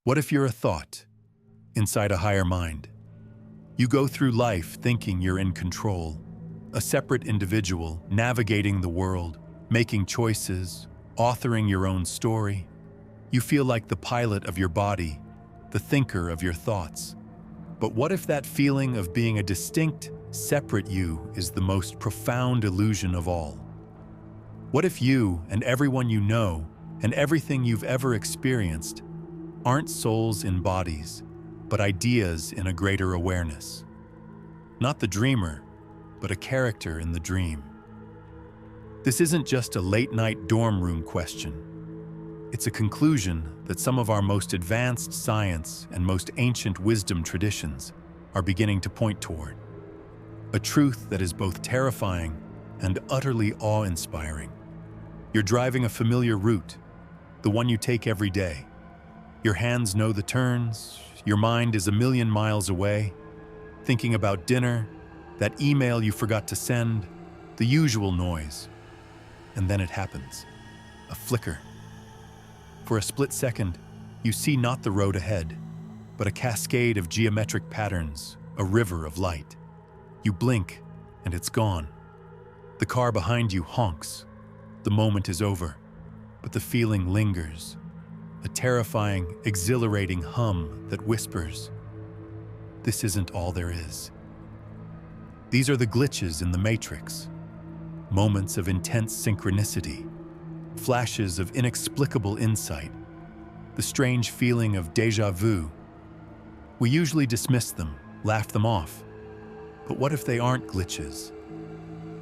What if you're a thought inside a higher mind? You go through life thinking you're in control, a separate individual navigating the world, making choices, authoring your own story. You feel like the pilot of your body, the thinker of your thoughts. But what if that feeling of being a distinct, separate you is the most profound illusion of all? What if you and everyone you know and everything you've ever experienced aren't souls in bodies, but ideas in a greater awareness? Not the dreamer, but a character in the dream. This isn't just a late-night dorm room question. It's a conclusion that some of our most advanced science and most ancient wisdom traditions are beginning to point toward. A truth that is both terrifying and utterly awe-inspiring. You're driving a familiar route, the one you take every day. Your hands know the turns, your mind is a million miles away, thinking about dinner, that email you forgot to send, the usual noise. And then it happens. A flicker. For a split second, you see not the road ahead, but a cascade of geometric patterns, a river of light. You blink, and it's gone. The car behind you honks. The moment is over, but the feeling lingers. A terrifying, exhilarating hum that whispers, "This isn't all there is." These are the glitches in the matrix. Moments of intense synchronicity, flashes of inexplicable insight, the strange feeling of déjà vu. We usually dismiss them, laugh them off. But what if they aren't glitches?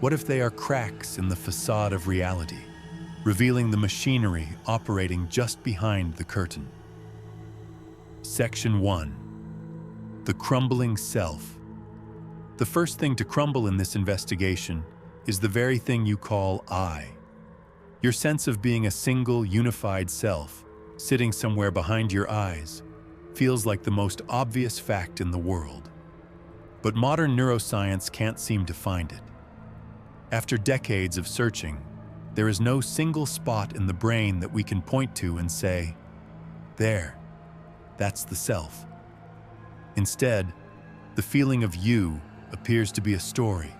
What if they are cracks in the facade of reality, revealing the machinery operating just behind the curtain? Section 1. The crumbling self. The first thing to crumble in this investigation is the very thing you call I. Your sense of being a single, unified self, sitting somewhere behind your eyes, feels like the most obvious fact in the world. But modern neuroscience can't seem to find it. After decades of searching, there is no single spot in the brain that we can point to and say, "There, that's the self." Instead, the feeling of you appears to be a story,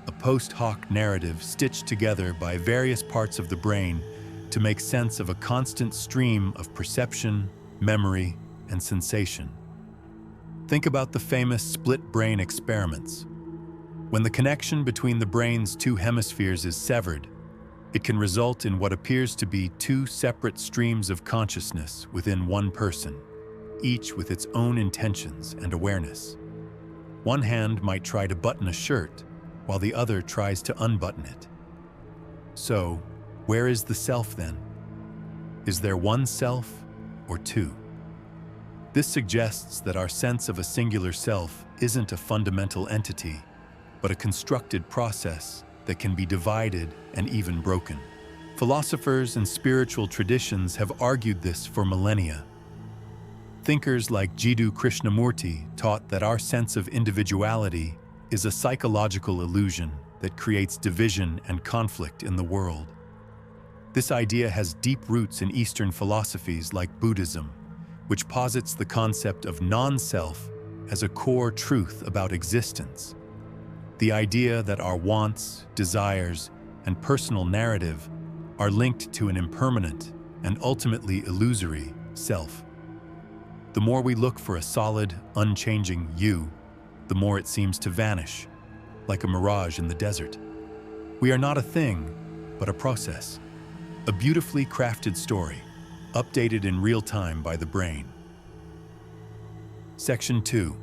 a post hoc narrative stitched together by various parts of the brain to make sense of a constant stream of perception, memory, and sensation. Think about the famous split brain experiments. When the connection between the brain's two hemispheres is severed, it can result in what appears to be two separate streams of consciousness within one person, each with its own intentions and awareness. One hand might try to button a shirt, while the other tries to unbutton it. So, where is the self then? Is there one self or two? This suggests that our sense of a singular self isn't a fundamental entity, but a constructed process that can be divided and even broken. Philosophers and spiritual traditions have argued this for millennia. Thinkers like Jiddu Krishnamurti taught that our sense of individuality is a psychological illusion that creates division and conflict in the world. This idea has deep roots in Eastern philosophies like Buddhism, which posits the concept of non-self as a core truth about existence. The idea that our wants, desires, and personal narrative are linked to an impermanent and ultimately illusory self. The more we look for a solid, unchanging you, the more it seems to vanish, like a mirage in the desert. We are not a thing, but a process, a beautifully crafted story, updated in real time by the brain. Section 2.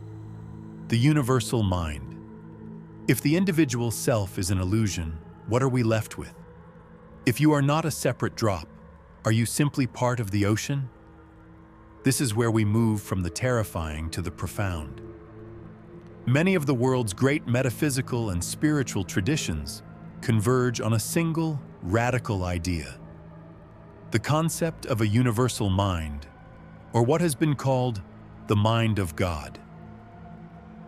The universal mind. If the individual self is an illusion, what are we left with? If you are not a separate drop, are you simply part of the ocean? This is where we move from the terrifying to the profound. Many of the world's great metaphysical and spiritual traditions converge on a single, radical idea: the concept of a universal mind, or what has been called the mind of God.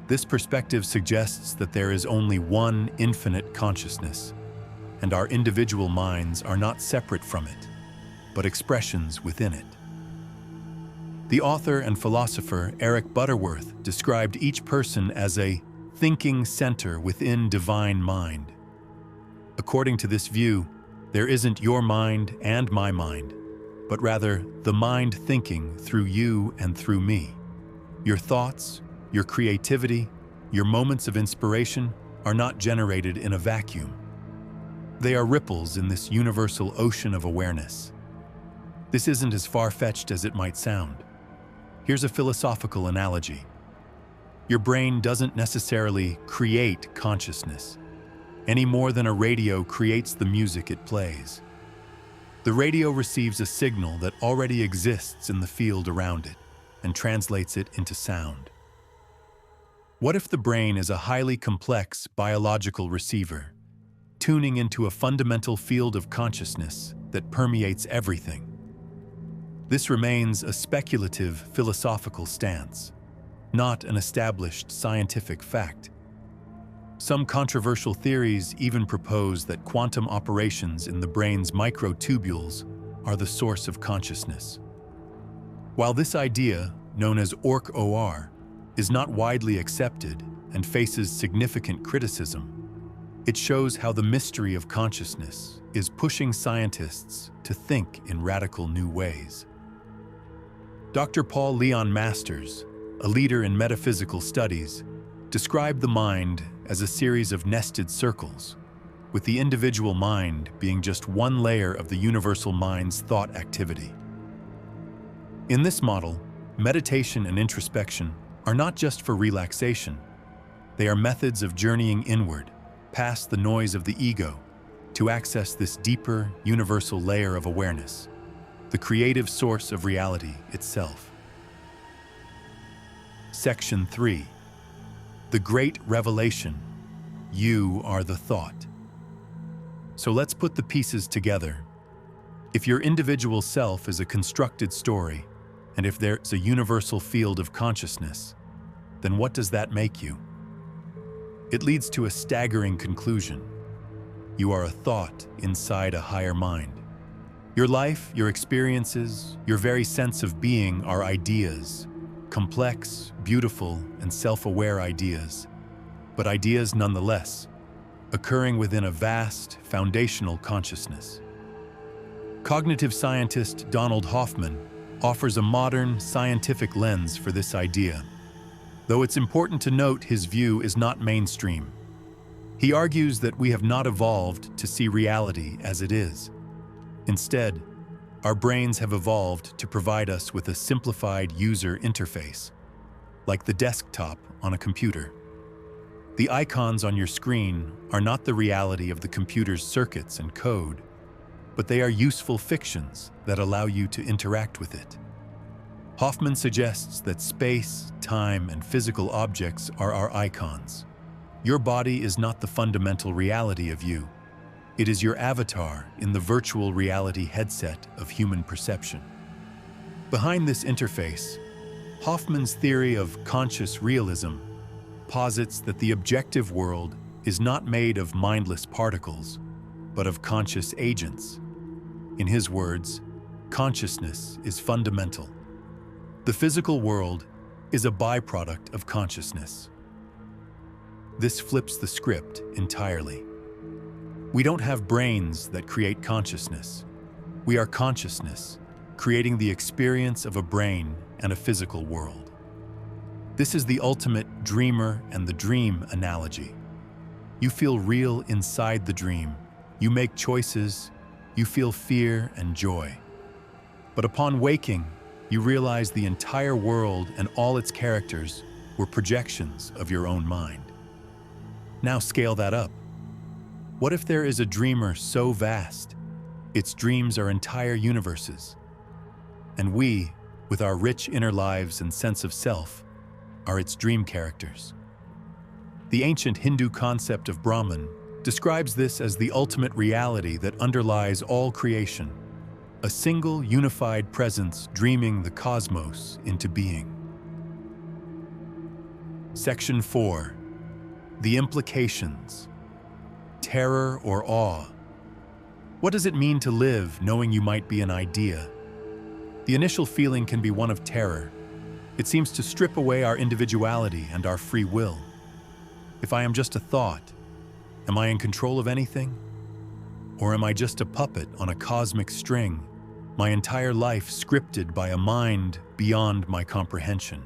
This perspective suggests that there is only one infinite consciousness, and our individual minds are not separate from it, but expressions within it. The author and philosopher Eric Butterworth described each person as a thinking center within divine mind. According to this view, there isn't your mind and my mind, but rather the mind thinking through you and through me. Your thoughts, your creativity, your moments of inspiration are not generated in a vacuum. They are ripples in this universal ocean of awareness. This isn't as far-fetched as it might sound. Here's a philosophical analogy. Your brain doesn't necessarily create consciousness, any more than a radio creates the music it plays. The radio receives a signal that already exists in the field around it and translates it into sound. What if the brain is a highly complex biological receiver, tuning into a fundamental field of consciousness that permeates everything? This remains a speculative philosophical stance, not an established scientific fact. Some controversial theories even propose that quantum operations in the brain's microtubules are the source of consciousness. While this idea, known as ORC-OR, is not widely accepted and faces significant criticism, it shows how the mystery of consciousness is pushing scientists to think in radical new ways. Dr. Paul Leon Masters, a leader in metaphysical studies, described the mind as a series of nested circles, with the individual mind being just one layer of the universal mind's thought activity. In this model, meditation and introspection are not just for relaxation. They are methods of journeying inward, past the noise of the ego, to access this deeper, universal layer of awareness, the creative source of reality itself. Section 3. The Great Revelation. You are the thought. So let's put the pieces together. If your individual self is a constructed story, and if there's a universal field of consciousness, then what does that make you? It leads to a staggering conclusion. You are a thought inside a higher mind. Your life, your experiences, your very sense of being are ideas, complex, beautiful, and self-aware ideas, but ideas nonetheless, occurring within a vast, foundational consciousness. Cognitive scientist Donald Hoffman offers a modern, scientific lens for this idea, though it's important to note his view is not mainstream. He argues that we have not evolved to see reality as it is. Instead, our brains have evolved to provide us with a simplified user interface, like the desktop on a computer. The icons on your screen are not the reality of the computer's circuits and code, but they are useful fictions that allow you to interact with it. Hoffman suggests that space, time, and physical objects are our icons. Your body is not the fundamental reality of you. It is your avatar in the virtual reality headset of human perception. Behind this interface, Hoffman's theory of conscious realism posits that the objective world is not made of mindless particles, but of conscious agents. In his words, consciousness is fundamental. The physical world is a byproduct of consciousness. This flips the script entirely. We don't have brains that create consciousness. We are consciousness, creating the experience of a brain and a physical world. This is the ultimate dreamer and the dream analogy. You feel real inside the dream. You make choices. You feel fear and joy. But upon waking, you realize the entire world and all its characters were projections of your own mind. Now scale that up. What if there is a dreamer so vast, its dreams are entire universes, and we, with our rich inner lives and sense of self, are its dream characters? The ancient Hindu concept of Brahman describes this as the ultimate reality that underlies all creation, a single unified presence dreaming the cosmos into being. Section 4. The Implications. Terror or awe. What does it mean to live knowing you might be an idea? The initial feeling can be one of terror. It seems to strip away our individuality and our free will. If I am just a thought, am I in control of anything? Or am I just a puppet on a cosmic string, my entire life scripted by a mind beyond my comprehension?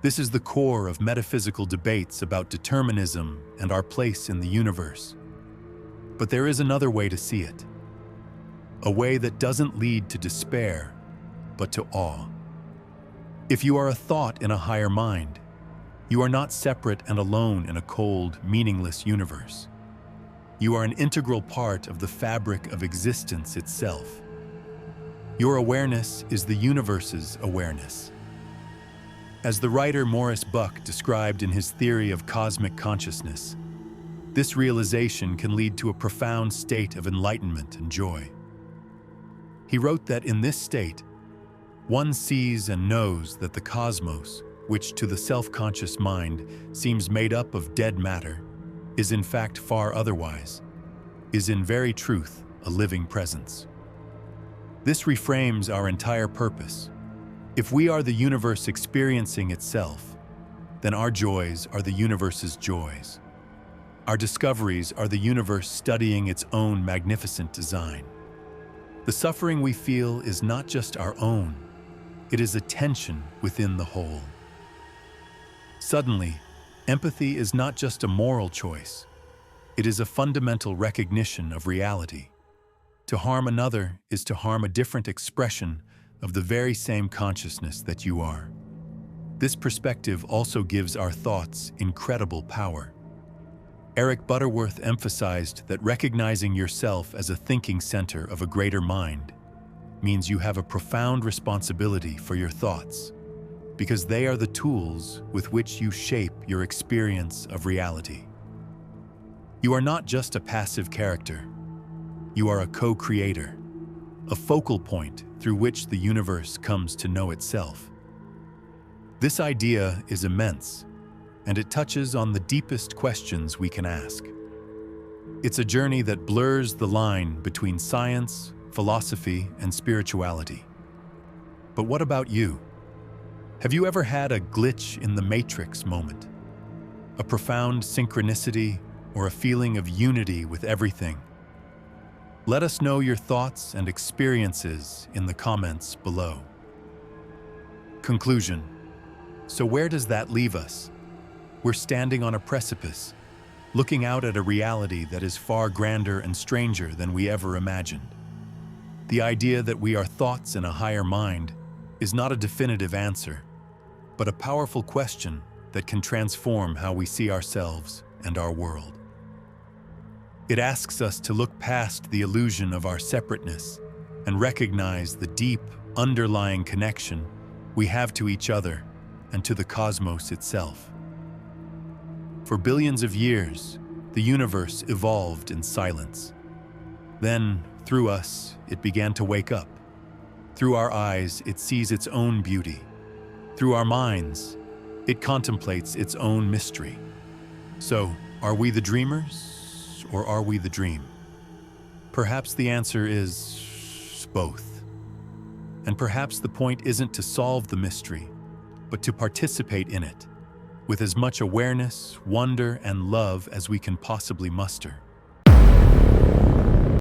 This is the core of metaphysical debates about determinism and our place in the universe. But there is another way to see it. A way that doesn't lead to despair, but to awe. If you are a thought in a higher mind, you are not separate and alone in a cold, meaningless universe. You are an integral part of the fabric of existence itself. Your awareness is the universe's awareness. As the writer Maurice Bucke described in his theory of cosmic consciousness, this realization can lead to a profound state of enlightenment and joy. He wrote that in this state, one sees and knows that the cosmos, which to the self-conscious mind seems made up of dead matter, is in fact far otherwise, is in very truth a living presence. This reframes our entire purpose. If we are the universe experiencing itself, then our joys are the universe's joys. Our discoveries are the universe studying its own magnificent design. The suffering we feel is not just our own, it is a tension within the whole. Suddenly, empathy is not just a moral choice, it is a fundamental recognition of reality. To harm another is to harm a different expression of the very same consciousness that you are. This perspective also gives our thoughts incredible power. Eric Butterworth emphasized that recognizing yourself as a thinking center of a greater mind means you have a profound responsibility for your thoughts, because they are the tools with which you shape your experience of reality. You are not just a passive character. You are a co-creator, a focal point through which the universe comes to know itself. This idea is immense, and it touches on the deepest questions we can ask. It's a journey that blurs the line between science, philosophy, and spirituality. But what about you? Have you ever had a glitch in the matrix moment? A profound synchronicity or a feeling of unity with everything? Let us know your thoughts and experiences in the comments below. Conclusion. So where does that leave us? We're standing on a precipice, looking out at a reality that is far grander and stranger than we ever imagined. The idea that we are thoughts in a higher mind is not a definitive answer, but a powerful question that can transform how we see ourselves and our world. It asks us to look past the illusion of our separateness and recognize the deep, underlying connection we have to each other and to the cosmos itself. For billions of years, the universe evolved in silence. Then, through us, it began to wake up. Through our eyes, it sees its own beauty. Through our minds, it contemplates its own mystery. So, are we the dreamers, or are we the dream? Perhaps the answer is both. And perhaps the point isn't to solve the mystery, but to participate in it, with as much awareness, wonder, and love as we can possibly muster.